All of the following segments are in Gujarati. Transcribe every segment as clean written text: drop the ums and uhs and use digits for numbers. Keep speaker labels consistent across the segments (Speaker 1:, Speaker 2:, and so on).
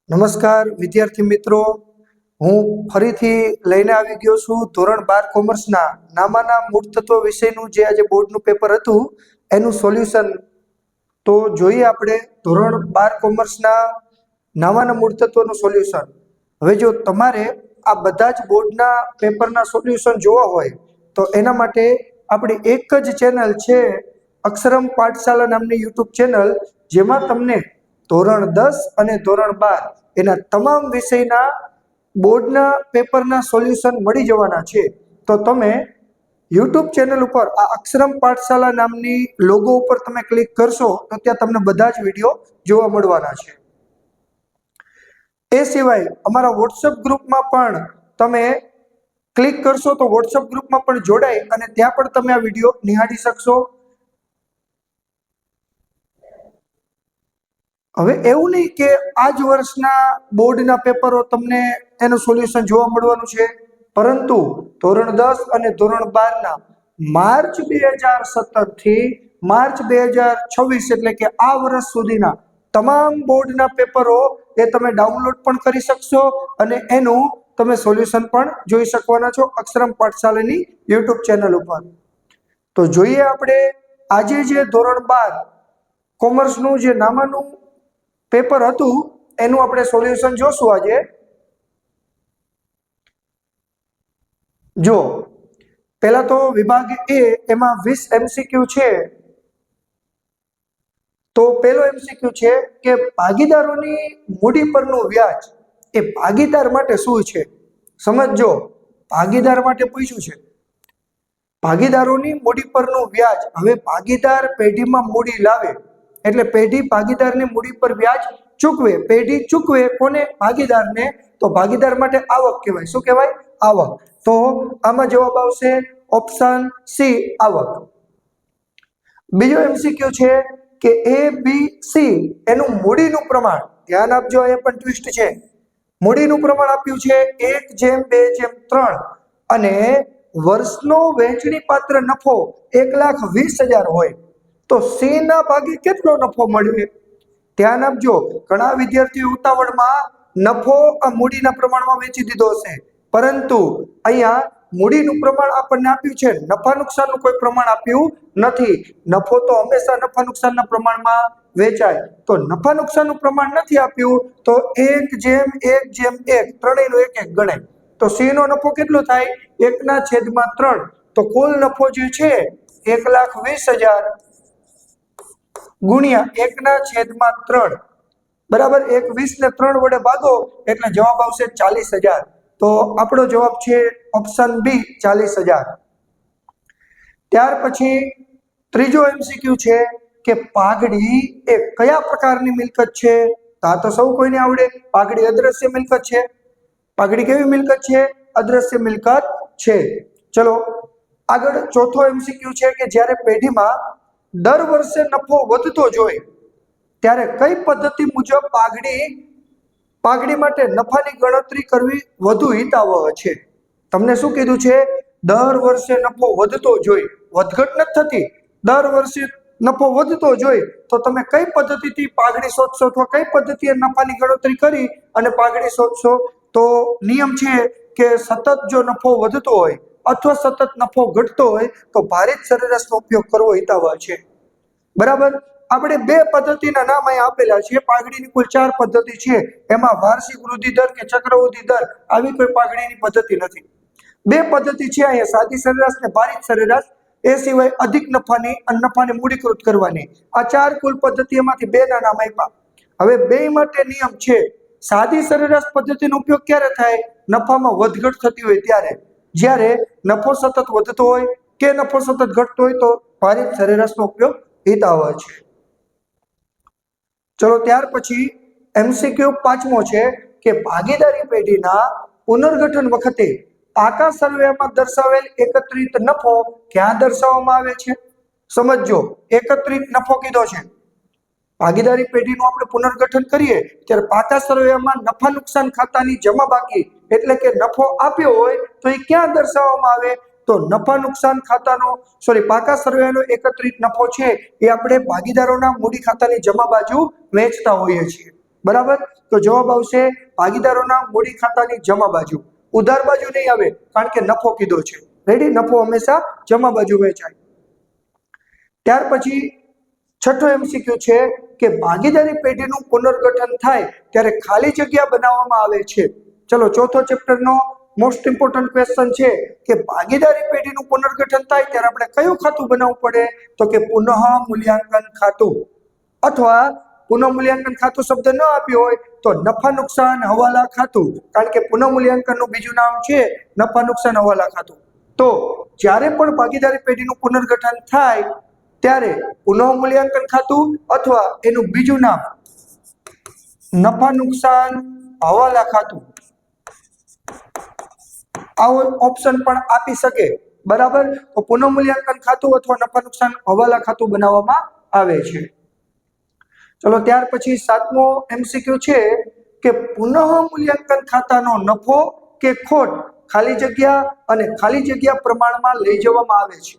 Speaker 1: નમસ્કાર વિદ્યાર્થી મિત્રો, હું ફરીથી લઈને આવી ગયો છું ધોરણ 12 કોમર્સના નામાના મૂળ તત્વ વિષયનું જે આજે બોર્ડનું પેપર હતું એનું સોલ્યુશન. તો જોઈએ આપણે ધોરણ 12 કોમર્સના નામાના મૂળ તત્વનું સોલ્યુશન. હવે જો તમારે આ બધા જ બોર્ડના પેપરના સોલ્યુશન જોવા હોય તો એના માટે આપણી એક જ ચેનલ છે અક્ષરમ પાઠશાલા નામની યુટ્યુબ ચેનલ, જેમાં તમને ધોરણ 10 અને ધોરણ 12 એના તમામ વિષયના બોર્ડના પેપરના સોલ્યુશન મળી જવાના છે. તો તમે યુટ્યુબ ચેનલ ઉપર આ અક્ષરમ પાઠશાલા નામની લોગો ઉપર તમે ક્લિક કરશો તો ત્યાં તમને બધા જ વિડીયો જોવા મળવાના છે. એ સિવાય અમારા વોટ્સઅપ ગ્રુપમાં પણ તમે ક્લિક કરશો તો વોટ્સઅપ ગ્રુપમાં પણ જોડાઈ અને ત્યાં પણ તમે આ વિડીયો નિહાળી શકશો. હવે એવું નહીં કે આ જ વર્ષના બોર્ડના પેપરો તમને એનું સોલ્યુશન જોવા મળવાનું છે, પરંતુ ધોરણ 10 અને ધોરણ 12ના માર્ચ 2017 થી માર્ચ 2026 એટલે કે આ વર્ષ સુધીના તમામ બોર્ડના પેપરો એ તમે ડાઉનલોડ પણ કરી શકશો અને એનું તમે સોલ્યુશન પણ જોઈ શકવાના છો અક્ષરમ પાઠશાલાની યુટ્યુબ ચેનલ ઉપર. તો જોઈએ આપણે આજે જે ધોરણ 12 કોમર્સનું જે નામાનું પેપર હતું એનું આપણે સોલ્યુશન જોશું આજે. જો પહેલા તો વિભાગ એ એમાં 20 એમસીક્યુ છે. તો પહેલો એમસીક્યુ છે કે ભાગીદારોની મૂડી પરનું વ્યાજ એ ભાગીદાર માટે શું છે? સમજો, ભાગીદાર માટે પૂછ્યું છે ભાગીદારોની મૂડી પરનું વ્યાજ. હવે ભાગીદાર પેઢીમાં મૂડી લાવે એટલે પેઢી ભાગીદારની મૂડી પર વ્યાજ ચૂકવે. પેઢી ચૂકવે કોને? ભાગીદારને. તો ભાગીદાર માટે આવક કહેવાય. શું કહેવાય? આવક. તો આમાં જવાબ આવશે ઓપ્શન સી, આવક. બીજો એમસીક્યુ છે કે એ બી સી એનું મૂડીનું પ્રમાણ. ધ્યાન આપજો, અહીંયા પણ ટ્વિસ્ટ છે. મૂડીનું પ્રમાણ આપ્યું છે 1:2:3 અને વર્ષનો વહેંચણી પાત્ર નફો 1,20,000 હોય તો સી ના ભાગે કેટલો નફો મળે? ધ્યાન આપજો, ઘણા વિદ્યાર્થીઓ ઉતાવળમાં નફો આ મૂડીના પ્રમાણમાં વેચી દીધો હશે, પરંતુ અહીંયા મૂડીનું પ્રમાણ આપણને આપ્યું છે, નફા નુકસાનનું કોઈ પ્રમાણ આપ્યું નથી. નફો તો હંમેશા નફા નુકસાનના પ્રમાણમાં વેચાય. તો નફા નુકસાનનું પ્રમાણ નથી આપ્યું તો 1:1:1 ત્રણેયનું 1:1 ગણાય. તો સી નો નફો કેટલો થાય? 1/3. તો કુલ નફો જે છે 1,20,000 ગુણ્યા 1/3 બરાબર 1,20 ને 3 વડે ભાગો એટલે જવાબ આવશે 40,000. તો આપણો જવાબ છે ઓપ્શન બી, 40,000. ત્યાર પછી ત્રીજો એમસીક્યુ છે કે પાઘડી એ કયા પ્રકારની મિલકત છે? આ તો સૌ કોઈને આવડે, પાઘડી અદ્રશ્ય મિલકત છે. પાઘડી કેવી મિલકત છે? અદ્રશ્ય મિલકત છે. ચલો આગળ ચોથો એમસીક્યુ છે કે જ્યારે પેઢીમાં દર વર્ષે નફો વધતો જોઈએ ત્યારે કઈ પદ્ધતિ મુજબ પાઘડી માટે નફાની ગણતરી કરવી વધુ હિતાવહ છે? તમને શું કીધું છે? દર વર્ષે નફો વધતો જોઈએ, વધઘટ નથી થતી, દર વર્ષે નફો વધતો જોઈએ તો તમે કઈ પદ્ધતિથી પાઘડી શોધશો અથવા કઈ પદ્ધતિએ નફાની ગણતરી કરી અને પાઘડી શોધશો? તો નિયમ છે કે સતત જો નફો વધતો હોય અથવા સતત નફો ઘટતો હોય તો ભારિત સરેરાશનો ઉપયોગ કરવો હિતાવહ છે. બરાબર. આપણે બે પદ્ધતિના નામ અહીં આપેલા છે. પાઘડીની કુલ 4 પદ્ધતિ છે, એમાં વાર્ષિક વૃદ્ધિ દર કે ચક્રવૃદ્ધિ દર આવી કોઈ પાઘડીની પદ્ધતિ નથી. બે પદ્ધતિ છે અહીંયા, સાદી સરેરાશ ને ભારિત સરેરાશ. એ સિવાય અધિક નફાની અને નફાને મૂડીકૃત કરવાની. આ 4 કુલ પદ્ધતિઓમાંથી 2 ના નામ આપ્યા. હવે બે માટે નિયમ છે. સાદી સરેરાશ પદ્ધતિનો ઉપયોગ ક્યારે થાય? નફામાં વધઘટ થતી હોય ત્યારે. જ્યારે નફો સતત વધતો હોય કે નફો સતત ઘટતો હોય તો ભારિત સરેરાશનો ઉપયોગ હિતાવહ છે. ચલો ત્યાર પછી એમસીક્યુ પાંચમો છે કે ભાગીદારી પેઢીના પુનર્ગઠન વખતે પાકા સર્વેમાં દર્શાવેલ એકત્રિત નફો ક્યાં દર્શાવવામાં આવે છે? સમજો, એકત્રિત નફો કીધો છે. ભાગીદારી પેઢીનું આપણે પુનર્ગઠન કરીએ ત્યારે પાકા સર્વેમાં નફા નુકસાન ખાતાની જમા બાકી એટલે કે નફો આપ્યો હોય તો એ ક્યાં દર્શાવવામાં આવે? તો નફા નુકસાન ખાતાનો પાકા સર્વેનો એકત્રિત નફો છે એ આપણે ભાગીદારોના મૂડી ખાતાની જમા બાજુ વેચતા હોઈએ છીએ. બરાબર, તો જવાબ આવશે ભાગીદારોના મૂડી ખાતાની જમા બાજુ, ઉધાર બાજુ નહીં આવે કારણ કે નફો કીધો છે. રેડી, નફો હંમેશા જમા બાજુ વેચાય. ત્યાર પછી છઠ્ઠો એમસીક્યુ છે કે ભાગીદારી પેઢીનું પુનર્ગઠન થાય ત્યારે ખાલી જગ્યા બનાવવામાં આવે છે. ચલો, ચોથો ચેપ્ટરનો મોસ્ટ ઇમ્પોર્ટન્ટ ક્વેશ્ચન છે કે ભાગીદારી પેઢીનું પુનર્ગઠન થાય ત્યારે આપણે કયું ખાતું બનાવવું પડે? તો કે પુનઃ મૂલ્યાંકન ખાતું, અથવા પુનઃ મૂલ્યાંકન ખાતું શબ્દ ન આપ્યો હોય તો નફા નુકસાન હવાલા ખાતું, કારણ કે પુનઃ મૂલ્યાંકનનું બીજું નામ છે નફા નુકસાન હવાલા ખાતું. તો જ્યારે પણ ભાગીદારી પેઢીનું પુનર્ગઠન થાય ત્યારે પુનઃ મૂલ્યાંકન ખાતું અથવા એનું બીજું નામ નફા નુકસાન હવાલા ખાતું, આવો ઓપ્શન પણ આપી શકે. બરાબર, તો પુનઃ મૂલ્યાંકન ખાતું અથવા નફા નુકસાન હવાલા ખાતું બનાવવામાં આવે છે. ચલો, ત્યાર પછી સાતમો એમસીક્યુ છે કે પુનઃ મૂલ્યાંકન ખાતાનો નફો કે ખોટ ખાલી જગ્યા અને ખાલી જગ્યા પ્રમાણમાં લઈ જવામાં આવે છે.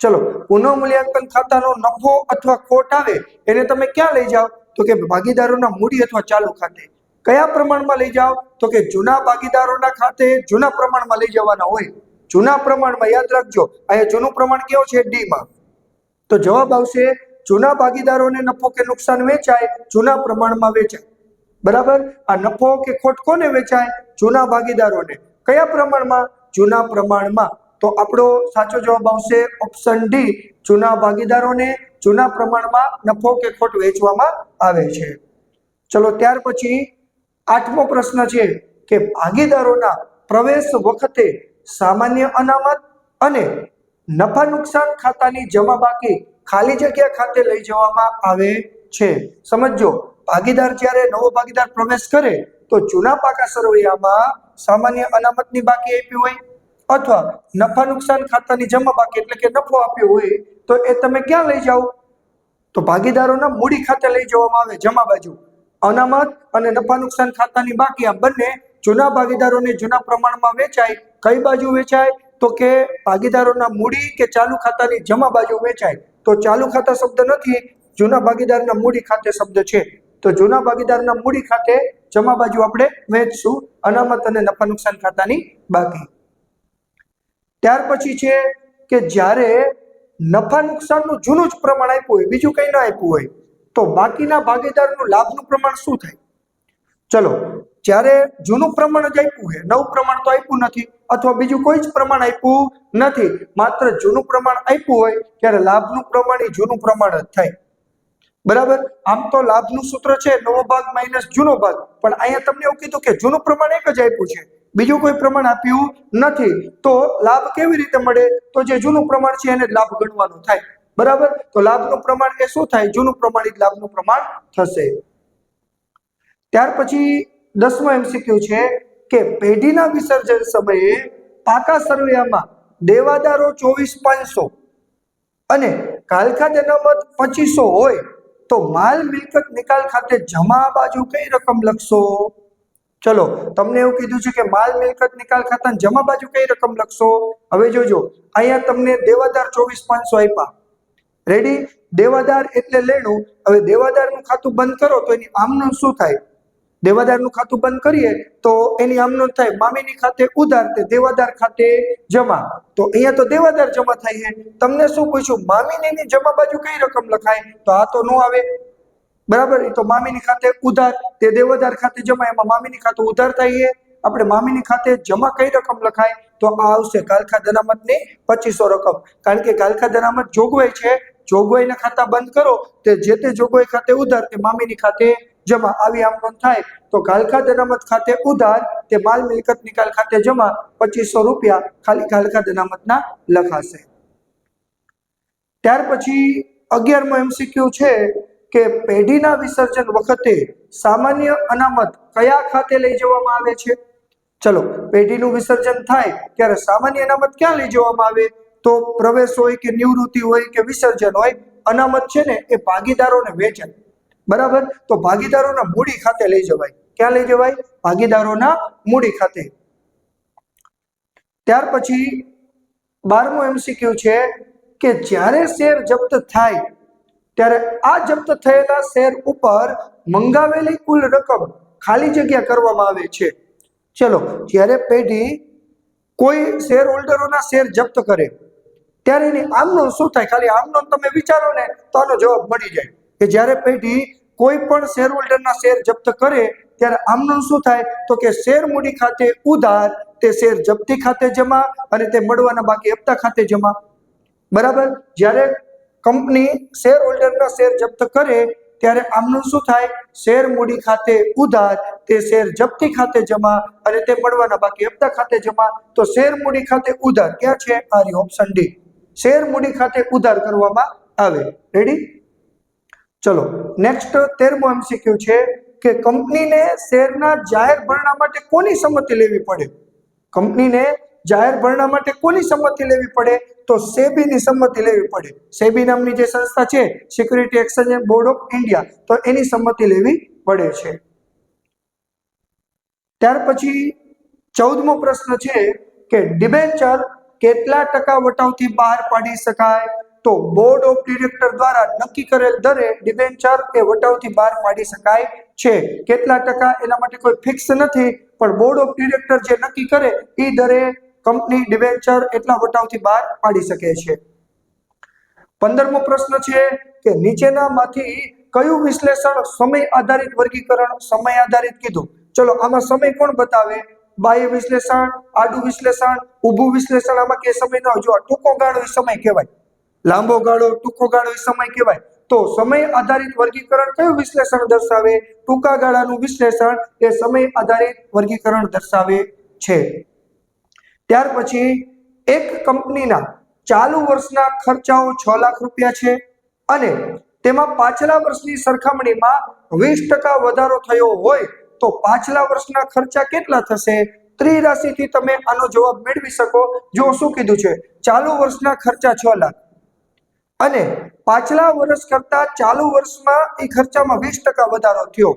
Speaker 1: ચલો, પુનઃ મૂલ્યાંકન ખાતાનો નફો અથવા ખોટ આવે એને તમે ક્યાં લઈ જાઓ? તો કે ભાગીદારોના મૂડી અથવા ચાલુ ખાતે. કયા પ્રમાણમાં લઈ જાઓ? તો કે જૂના ભાગીદારોના ખાતે જૂના પ્રમાણમાં લઈ જવાના હોય. જૂના પ્રમાણમાં, યાદ રાખજો, અહીંયા જૂનું પ્રમાણ કેવું છે? ડી માં. તો જવાબ આવશે જૂના ભાગીદારોને નફો કે નુકસાન વેચાય, જૂના પ્રમાણમાં વેચાય. બરાબર, આ નફો કે ખોટ કોને વેચાય? જૂના ભાગીદારોને. કયા પ્રમાણમાં? જૂના પ્રમાણમાં. તો આપણો સાચો જવાબ આવશે ઓપ્શન ડી, જૂના ભાગીદારોને જૂના પ્રમાણમાં નફો કે ખોટ વેચવામાં આવે છે. ચલો, ત્યાર પછી આઠમો પ્રશ્ન છે કે ભાગીદારોના પ્રવેશ વખતે સામાન્ય અનામત અને નફા નુકસાન ખાતાની જમા બાકી ખાલી જગ્યા ખાતે લઈ જવામાં આવે છે. સમજો, ભાગીદાર જ્યારે નવો ભાગીદાર પ્રવેશ કરે તો જૂના પાકા સરવૈયામાં સામાન્ય અનામતની બાકી આપી હોય અથવા નફા નુકસાન ખાતાની જમા બાકી એટલે કે નફો આપ્યો હોય તો એ તમે ક્યાં લઈ જાઓ? તો ભાગીદારોના મૂડી ખાતે લઈ જવામાં આવે, જમા બાજુ. અનામત અને નફા નુકસાન ખાતાની બાકી આ બંને જૂના ભાગીદારોને જૂના પ્રમાણમાં વેચાય. કઈ બાજુ વેચાય? તો કે ભાગીદારોના મૂડી કે ચાલુ ખાતાની જમા બાજુ વેચાય. તો ચાલુ ખાતા શબ્દ નથી, જૂના ભાગીદારના મૂડી ખાતે શબ્દ છે. તો જૂના ભાગીદારના મૂડી ખાતે જમા બાજુ આપણે વેચશું, અનામત અને નફા નુકસાન ખાતાની બાકી. ત્યાર પછી છે કે જ્યારે નફા નુકસાનનું જૂનું જ પ્રમાણ આપ્યું હોય, બીજું કંઈ ન આપ્યું હોય, તો બાકીના ભાગીદારનું લાભનું પ્રમાણ શું થાય? ચલો, જ્યારે જૂનું પ્રમાણ જ આપ્યું હોય, નવું પ્રમાણ તો આપ્યું નથી, અથવા બીજું કોઈ જ પ્રમાણ આપ્યું નથી, માત્ર જૂનું પ્રમાણ આપ્યું હોય ત્યારે લાભનું પ્રમાણ એ જૂનું પ્રમાણ જ થાય. બરાબર, આમ તો લાભનું સૂત્ર છે નવો ભાગ માઇનસ જૂનો ભાગ, પણ અહીંયા તમને એવું કીધું કે જૂનું પ્રમાણ એક જ આપ્યું છે, બીજું કોઈ પ્રમાણ આપ્યું નથી, તો લાભ કેવી રીતે મળે? તો જે જૂનું પ્રમાણ છે એને જ લાભ ગણવાનું થાય. બરાબર, તો લાભનું પ્રમાણ એ શું થાય? જૂનું પ્રમાણ જ લાભનું પ્રમાણ થશે. ત્યાર પછી 10મો એમસીક્યુ છે કે પેઢીના વિસર્જન સમયે પાકા સરવૈયામાં દેવાદારો 24,500 અને કાલખાદ અનામત 2500 હોય તો માલ મિલકત નિકાલ ખાતે જમા બાજુ કઈ રકમ લખશો? ચલો, તમને એવું કીધું છે કે માલ મિલકત નિકાલ ખાતા જમા બાજુ કઈ રકમ લખશો? હવે જોજો, અહીંયા તમને દેવાદાર 24,500 આપ્યા. રેડી, દેવાદાર એટલે લેણું. હવે દેવાદારનું ખાતું બંધ કરો તો એની આમનોંધ શું થાય? દેવાદારનું ખાતું બંધ કરીએ તો એની આમનોંધ થાય મામીની ખાતે ઉધાર, તે દેવાદાર ખાતે જમા. તો અહીંયા તો દેવાદાર જમા થાય છે. તમને શું પૂછ્યું? મામીની જમા બાજુ કઈ રકમ લખાય? તો આ તો નો આવે. બરાબર, એ તો મામીની ખાતે ઉધાર, તે દેવાદાર ખાતે જમા, એમાં મામીની ખાતે ઉધાર થાય. આપણે મામીની ખાતે જમા કઈ રકમ લખાય? તો આ આવશે કાલખાદ અનામતની 2500 રકમ, કારણ કે કાલખાદ અનામત જોગવાઈ છે. જોગવાઈના ખાતા બંધ કરો તે જે તે જોગવાઈ ખાતે ઉધાર, તે મામીની ખાતે જમા, આવી આમનોંધ થાય. તો કાલખાદ અનામત ખાતે ઉધાર, તે માલ મિલકત નિકાલ ખાતે જમા, 2500 રૂપિયા ખાલી કાલખાદ અનામતના લખાશે. ત્યાર પછી 11મો એમસીક્યુ છે કે પેઢીના વિસર્જન વખતે સામાન્ય અનામત કયા ખાતે લઈ જવામાં આવે છે? ચલો, પેઢીનું વિસર્જન થાય ત્યારે સામાન્ય અનામત ક્યાં લઈ જવામાં આવે? તો પ્રવેશ હોય કે નિવૃત્તિ હોય કે વિસર્જન હોય, અનામત છે ને એ ભાગીદારોને વેચાય. બરાબર, તો ભાગીદારોના મૂડી ખાતે લઈ જવાય. ક્યાં લઈ જવાય? ભાગીદારોના મૂડી ખાતે. ત્યાર પછી 12મો એમસીક્યુ છે કે જ્યારે શેર જપ્ત થાય ત્યારે આ જપ્ત થયેલા શેર ઉપર મંગાવેલી કુલ રકમ ખાલી જગ્યા કરવામાં આવે છે. ચલો, જ્યારે પેઢી કોઈ શેર હોલ્ડરોના શેર જપ્ત કરે ત્યારે એની આમનો શું થાય? ખાલી આમનો તમે વિચારો ને તો આનો જવાબ મળી જાય કે જ્યારે પેઢી કોઈ પણ શેર હોલ્ડરના શેર જપ્ત કરે ત્યારે આમનો શું થાય? તો કે શેર મૂડી ખાતે ઉધાર, તે શેર જપ્તી ખાતે જમા અને તે મળવાના બાકી હપ્તા ખાતે જમા. બરાબર. જ્યારે કંપની શેર હોલ્ડરના શેર જપ્ત કરે ત્યારે આમનું શું થાય? શેર મૂડી ખાતે ઉધાર, તે શેર જપ્તી ખાતે જમા અને તે મળવાના બાકી હપ્તા ખાતે જમા. તો શેર મૂડી ખાતે ઉધાર ક્યાં છે? આ રહ્યું ઓપ્શન ડી. શેર મૂડી ખાતે ઉધાર કરવામાં આવે. રેડી? ચલો, નેક્સ્ટ 13મો MCQ છે કે કંપનીને શેરના જાહેર ભરણા માટે કોની સંમતિ લેવી પડે? કંપનીને જાહેર ભરણા માટે કોની સંમતિ લેવી પડે? તો સેબીની સંમતિ લેવી પડે. સેબી નામની જે સંસ્થા છે, security exchange board of India, તો એની સંમતિ લેવી પડે છે. ત્યાર પછી 14મો પ્રશ્ન છે કે ડિબેન્ચર કેટલા ટકા વટાવથી બહાર પાડી શકાય? તો બોર્ડ ઓફ ડિરેક્ટર દ્વારા નક્કી કરેલ દરે ડિબેન્ચર એ વટાવથી બહાર પાડી શકાય છે. કેટલા ટકા એના માટે કોઈ ફિક્સ નથી, પણ બોર્ડ ઓફ ડિરેક્ટર જે નક્કી કરે એ દરે કંપની ડિબેન્ચર એટલા વટાવથી બહાર પાડી શકે છે. 15મો પ્રશ્ન છે કે નીચેનામાંથી કયું વિશ્લેષણ સમય આધારિત વર્ગીકરણ? સમય આધારિત કીધું. ચલો, આમાં સમય કોણ બતાવે? બાહ્ય વિશ્લેષણ, આડું વિશ્લેષણ, ઊભું વિશ્લેષણ. આમાં કે સમય ન જો ટૂંકો ગાળો એ સમય કહેવાય, લાંબો ગાળો ટૂંકો ગાળો એ સમય કહેવાય. તો સમય આધારિત વર્ગીકરણ કયું વિશ્લેષણ દર્શાવે? ટૂંકા ગાળાનું વિશ્લેષણ એ સમય આધારિત વર્ગીકરણ દર્શાવે છે. ત્યાર પછી એક કંપનીના ચાલુ વર્ષના ખર્ચાઓ 6 લાખ રૂપિયા છે અને તેમાં પાછલા વર્ષની સરખામણીમાં 20% વધારો થયો હોય તો પાછલા વર્ષના ખર્ચા કેટલા થશે? ત્રિરાશિથી તમે આનો જવાબ મેળવી શકો. જો શું કીધું છે? ચાલુ વર્ષના ખર્ચા 6 લાખ અને પાછલા વર્ષ કરતા ચાલુ વર્ષમાં એ ખર્ચામાં 20% વધારો થયો.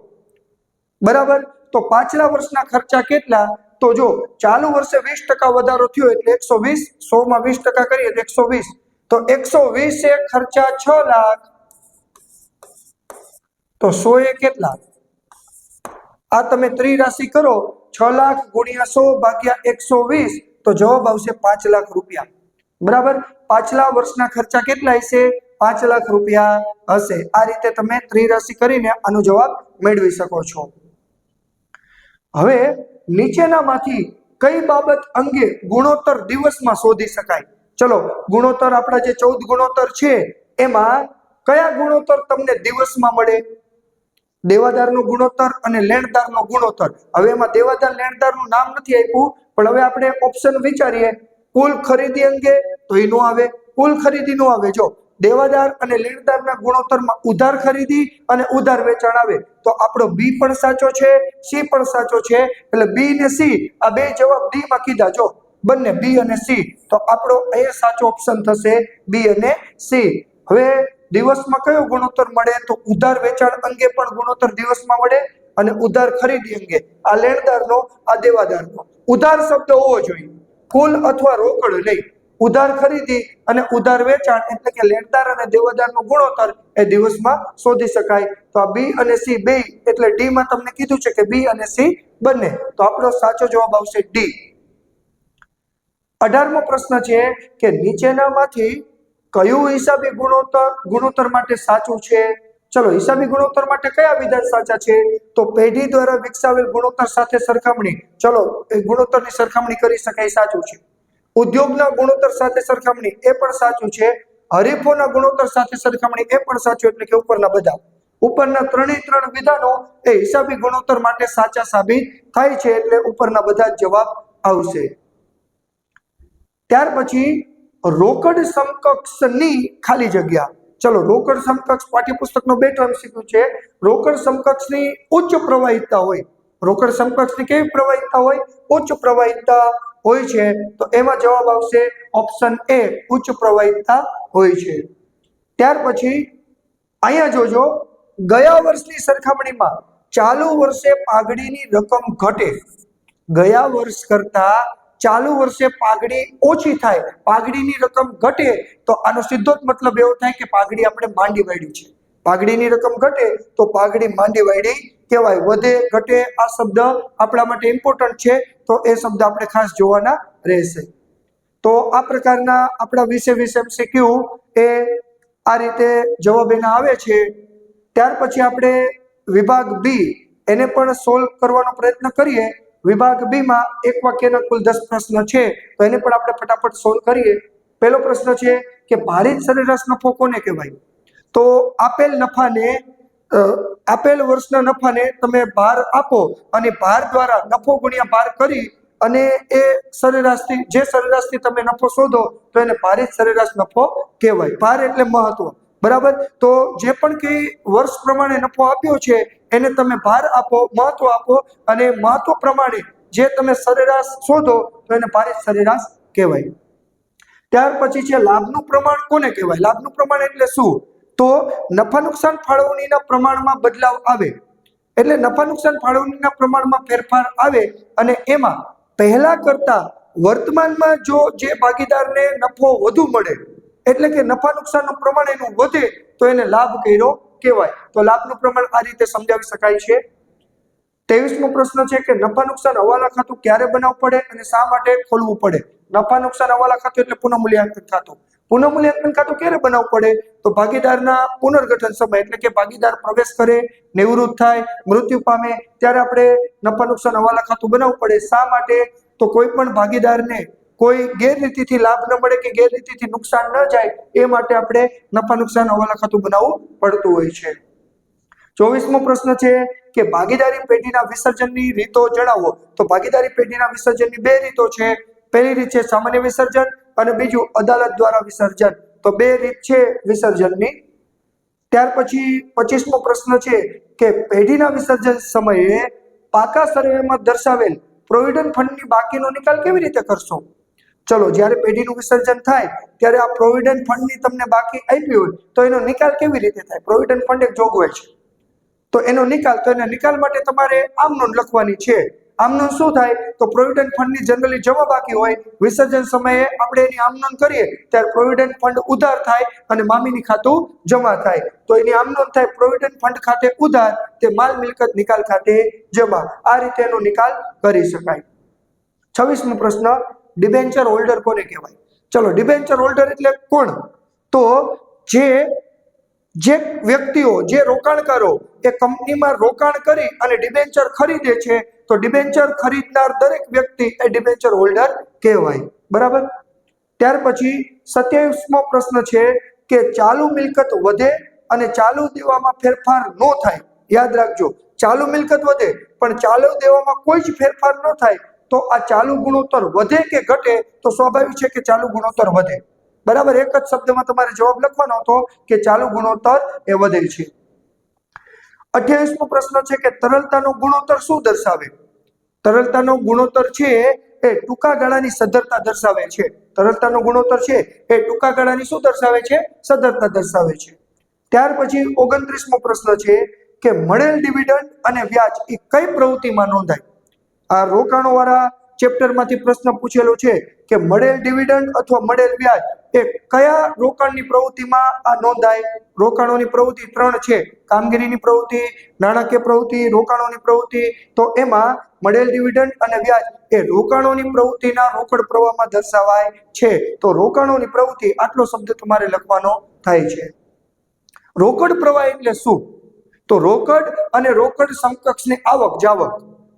Speaker 1: બરાબર. તો પાછલા વર્ષના ખર્ચા કેટલા? તો જો ચાલુ વર્ષે 20% વધારો થયો એટલે 120, 100 માં 20% કરીએ તો 120. તો 120 એ ખર્ચા 6 લાખ, તો 100 એ કેટલા? આ તમે ત્રિરાશિ કરો, 6 લાખ ગુણ્યા 100 ભાગ્યા 120, તો જવાબ આવશે 5 લાખ રૂપિયા. બરાબર. પાછલા વર્ષના ખર્ચા કેટલા હશે? 5 લાખ રૂપિયા હશે. આ રીતે તમે ત્રિરાશિ કરીને આનો જવાબ મેળવી શકો છો. હવે નીચેનામાંથી કઈ બાબત અંગે ગુણોત્તર દિવસમાં શોધી શકાય? ચલો, ગુણોત્તર આપણા જે 14 ગુણોત્તર છે એમાં કયા ગુણોત્તર તમને દિવસમાં મળે? દેવાદારનો ગુણોત્તર અને લેણદારનો ગુણોત્તર. હવે એમાં દેવાદાર લેણદારનું નામ નથી આપ્યું, પણ હવે આપણે ઓપ્શન વિચારીએ. કુલ ખરીદી અંગે તો એ નો આવે, કુલ ખરીદી નો આવે. જો દેવાદાર અને લેણદારના ગુણોત્તરમાં ઉધાર ખરીદી અને ઉધાર વેચાણ આવે તો આપણો બી પણ સાચો છે, સી પણ સાચો છે. એટલે બી ને સી આ બે જવાબ ડી માં કીધા. જો બંને બી અને સી, તો આપણો એ સાચો ઓપ્શન થશે બી અને સી. હવે દિવસમાં કયો ગુણોત્તર મળે? તો ઉધાર વેચાણ અંગે પણ ગુણોત્તર દિવસમાં મળે અને ઉધાર ખરીદી અંગે. આ લેણદારનો, આ દેવાદારનો. ઉધાર શબ્દ હોવો જોઈએ, કુલ અથવા રોકડ નહીં. ઉધાર ખરીદી અને ઉધાર વેચાણ એટલે કે લેણદાર અને દેવાદારનો ગુણોત્તર એ દિવસમાં શોધી શકાય. તો આ બી અને સી બે, એટલે ડી માં તમને કીધું છે કે બી અને સી બંને. તો આપણો સાચો જવાબ આવશે ડી. 18મો પ્રશ્ન છે કે નીચેનામાંથી કયું હિસાબી ગુણોત્તર માટે સાચું છે? ચલો, હિસાબી ગુણોત્તર માટે કયા વિધાન સાચા છે? તો પેઢી દ્વારા વિકસાવેલ ગુણોત્તર સાથે સરખામણી. ચલો, એ ગુણોત્તરની સરખામણી કરી શકાય, સાચું છે. ઉદ્યોગના ગુણોત્તર સાથે સરખામણી, એ પણ સાચું છે. હરીફોના ગુણોત્તર સાથે સરખામણી, એ પણ સાચું. એટલે કે ઉપરના બધા, ઉપરના 3 વિધાનો એ હિસાબી ગુણોત્તર માટે સાચા સાબિત થાય છે. એટલે ઉપરના બધા જવાબ આવશે. ત્યાર પછી રોકડ સમકક્ષની ખાલી જગ્યા. ચલો, રોકડ સમકક્ષ પાઠ્યપુસ્તકનો 2 MCQ છે. રોકડ સમકક્ષની ઉચ્ચ પ્રવાહિતતા હોય. રોકડ સમકક્ષની કેવી પ્રવાહિતતા હોય? ઉચ્ચ પ્રવાહિતતા હોય છે. તો એમાં જવાબ આવશે ઓપ્શન એ, ઉચ્ચ પ્રવાહિતતા હોય છે. ત્યાર પછી અહીંયા જોજો, ગયા વર્ષની સરખામણીમાં ચાલુ વર્ષે પાઘડીની રકમ ઘટે. ગયા વર્ષ કરતા ચાલુ વર્ષે પાઘડી ઓછી થાય, પાઘડીની રકમ ઘટે, તો આનો સીધો જ મતલબ એવો થાય કે પાઘડી આપણે માંડી વાળી છે. પાઘડીની રકમ ઘટે તો પાઘડી માંડી વાયડી કહેવાય. વધે ઘટે આ શબ્દ આપણા માટે ઇમ્પોર્ટન્ટ છે, તો એ શબ્દ આપણે ખાસ જોવાના રહેશે. તો આ પ્રકારના આપણા 20 MCQ એ આ રીતે જવાબ એના આવે છે. ત્યાર પછી આપણે વિભાગ બી એને પણ સોલ્વ કરવાનો પ્રયત્ન કરીએ. વિભાગ બી માં એક વાક્યના કુલ 10 પ્રશ્ન છે, તો એને પણ આપણે ફટાફટ સોલ્વ કરીએ. પહેલો પ્રશ્ન છે કે ભારિત સરેરાશ નફો કોને કહેવાય? તો આપેલ વર્ષના નફાને તમે ભાર આપો અને ભાર દ્વારા નફો ગુણ્યા ભાર કરી અને એ સરેરાશથી જે સરેરાશથી તમે નફો શોધો તો એને ભારિત સરેરાશ નફો કહેવાય. ભાર એટલે મહત્વ, બરાબર. તો જે પણ કઈ વર્ષ પ્રમાણે નફો આપ્યો છે એને તમે ભાર આપો, મહત્વ આપો, અને મહત્વ પ્રમાણે જે તમે સરેરાશ શોધો તો એને ભારિત સરેરાશ કહેવાય. ત્યાર પછી છે લાભનું પ્રમાણ કોને કહેવાય? લાભનું પ્રમાણ એટલે શું? તો નફા નુકસાન ફાળવણીના પ્રમાણમાં બદલાવ આવે, એટલે નફા નુકસાન ફાળવણીના પ્રમાણમાં ફેરફાર આવે અને એમાં પહેલા કરતા વર્તમાનમાં જો જે ભાગીદારને નફો વધુ મળે, એટલે કે નફા નુકસાનનું પ્રમાણ એનું વધે તો એને લાભ કર્યો કહેવાય. તો લાભનું પ્રમાણ આ રીતે સમજાવી શકાય છે. 23મો પ્રશ્ન છે કે નફા નુકસાન હવાલા ખાતું ક્યારે બનાવવું પડે અને શા માટે ખોલવું પડે? નફા નુકસાન હવાલા ખાતું એટલે પુનઃમૂલ્યાંકન ખાતું. પુનઃમૂલ્યાંકન ખાતું ક્યારે બનાવવું પડે? તો ભાગીદારના પુનર્ગઠન સમય, એટલે કે ભાગીદાર પ્રવેશ કરે, નિવૃત્ત થાય, મૃત્યુ પામે ત્યારે આપણે નફા નુકસાન હવાલા ખાતું બનાવવું પડે. શા માટે? તો કોઈ પણ ભાગીદારને કોઈ ગેરરીતિથી લાભ ન મળે કે ગેરરીતિથી નુકસાન ન જાય એ માટે આપણે નફા નુકસાન હવાલા ખાતું બનાવવું પડતું હોય છે. 24મો પ્રશ્ન છે કે ભાગીદારી પેઢીના વિસર્જનની રીતો જણાવો. તો ભાગીદારી પેઢીના વિસર્જનની 2 રીતો છે. પહેલી રીત છે સામાન્ય વિસર્જન અને બીજું અદાલત દ્વારા વિસર્જન. તો 2 રીત છે વિસર્જનની. ત્યાર પછી 25મો પ્રશ્ન છે કે પેઢીના વિસર્જન સમયે પાકા સર્વેમાં દર્શાવેલ પ્રોવિડન્ટ ફંડની બાકીનો નિકાલ કેવી રીતે કરશો? ચલો, જ્યારે પેઢીનું વિસર્જન થાય ત્યારે આ પ્રોવિડન્ટ ફંડની તમને બાકી આપી હોય તો એનો નિકાલ કેવી રીતે થાય? પ્રોવિડન્ટ ફંડ એક જોગવાઈ છે, તો એનો નિકાલ, તો એના નિકાલ માટે તમારે આમ નોંધ લખવાની છે. આમ નોંધ શું થાય? તો પ્રોવિડન્ટ ફંડની જનરલી જમા બાકી હોય, વિસર્જન સમયે આપણે એની આમ નોંધ કરીએ ત્યારે પ્રોવિડન્ટ ફંડ ઉધાર થાય અને મામીની ખાતું જમા થાય. તો એની આમ નોંધ થાય પ્રોવિડન્ટ ફંડ ખાતે ઉધાર, તે માલ મિલકત નિકાલ ખાતે જમા. આ રીતે એનો નિકાલ કરી શકાય. 26મો પ્રશ્ન ડિબેન્ચર હોલ્ડર કોને કહેવાય? ચલો, ડિબેન્ચર હોલ્ડર એટલે કોણ? તો જે વ્યક્તિઓ, જે રોકાણકારો એ કંપનીમાં રોકાણ કરી અને ડિબેન્ચર ખરીદે છે, તો ડિબેન્ચર ખરીદનાર દરેક વ્યક્તિ એ ડિબેન્ચર હોલ્ડર કહેવાય. બરાબર. ત્યાર પછી 27મો પ્રશ્ન છે કે ચાલુ મિલકત વધે અને ચાલુ દેવામાં ફેરફાર ન થાય. યાદ રાખજો, ચાલુ મિલકત વધે પણ ચાલુ દેવામાં કોઈ જ ફેરફાર ન થાય તો આ ચાલુ ગુણોત્તર વધે કે ઘટે? તો સ્વાભાવિક છે કે ચાલુ ગુણોત્તર વધે. બરાબર. એક જ શબ્દમાં તમારે જવાબ લખવાનો હતો કે ચાલુ ગુણોત્તર એ વધે છે. 28મો પ્રશ્ન છે કે તરલતાનો ગુણોત્તર શું દર્શાવે? તરલતાનો ગુણોત્તર છે એ ટૂંકા ગાળાની સદ્ધરતા દર્શાવે છે. તરલતાનો ગુણોત્તર છે એ ટૂંકા ગાળાની શું દર્શાવે છે? સદ્ધરતા દર્શાવે છે. ત્યાર પછી 29મો પ્રશ્ન છે કે મળેલ ડિવિડન્ડ અને વ્યાજ એ કઈ પ્રવૃત્તિમાં નોંધાય? આ રોકાણોવાળા ચેપ્ટરમાંથી પ્રશ્ન પૂછેલો છે કે મળેલ ડિવિડન્ડ અથવા મળેલ વ્યાજ એ કયા રોકાણની પ્રવૃત્તિમાં આ નોંધાય? રોકાણોની પ્રવૃત્તિ 3 છે: કામગીરીની પ્રવૃત્તિ, નાણાકીય પ્રવૃત્તિ, રોકાણોની પ્રવૃત્તિ. તો એમાં મળેલ ડિવિડન્ડ અને વ્યાજ એ રોકાણોની પ્રવૃત્તિના રોકડ પ્રવાહમાં દર્શાવાય છે. તો રોકાણોની પ્રવૃત્તિ આટલો શબ્દ તમારે લખવાનો થાય છે. રોકડ પ્રવાહ એટલે શું? તો રોકડ અને રોકડ સમકક્ષની આવક જાવક.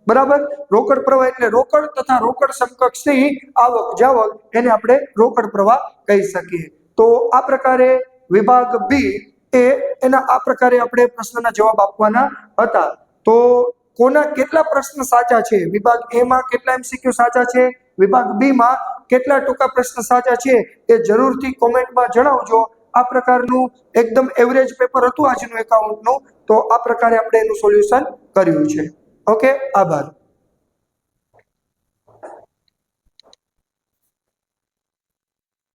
Speaker 1: બરાબર. રોકડ પ્રવાહ એટલે રોકડ તથા રોકડ સમકક્ષની આવક જાવક, એને આપણે રોકડ પ્રવાહ કહી શકીએ. તો આ પ્રકારે વિભાગ બી એના આ પ્રકારે આપણે પ્રશ્નના જવાબ આપવાના હતા. તો કોના કેટલા પ્રશ્ન સાચા છે? વિભાગ એ માં કેટલા MCQ સાચા છે? વિભાગ બી માં કેટલા ટૂંકા પ્રશ્ન સાચા છે? એ જરૂરથી કોમેન્ટમાં જણાવજો. આ પ્રકારનું એકદમ એવરેજ પેપર હતું આજનું એકાઉન્ટનું. તો આ પ્રકારે આપણે એનું સોલ્યુશન કર્યું છે. ઓકે, આભાર.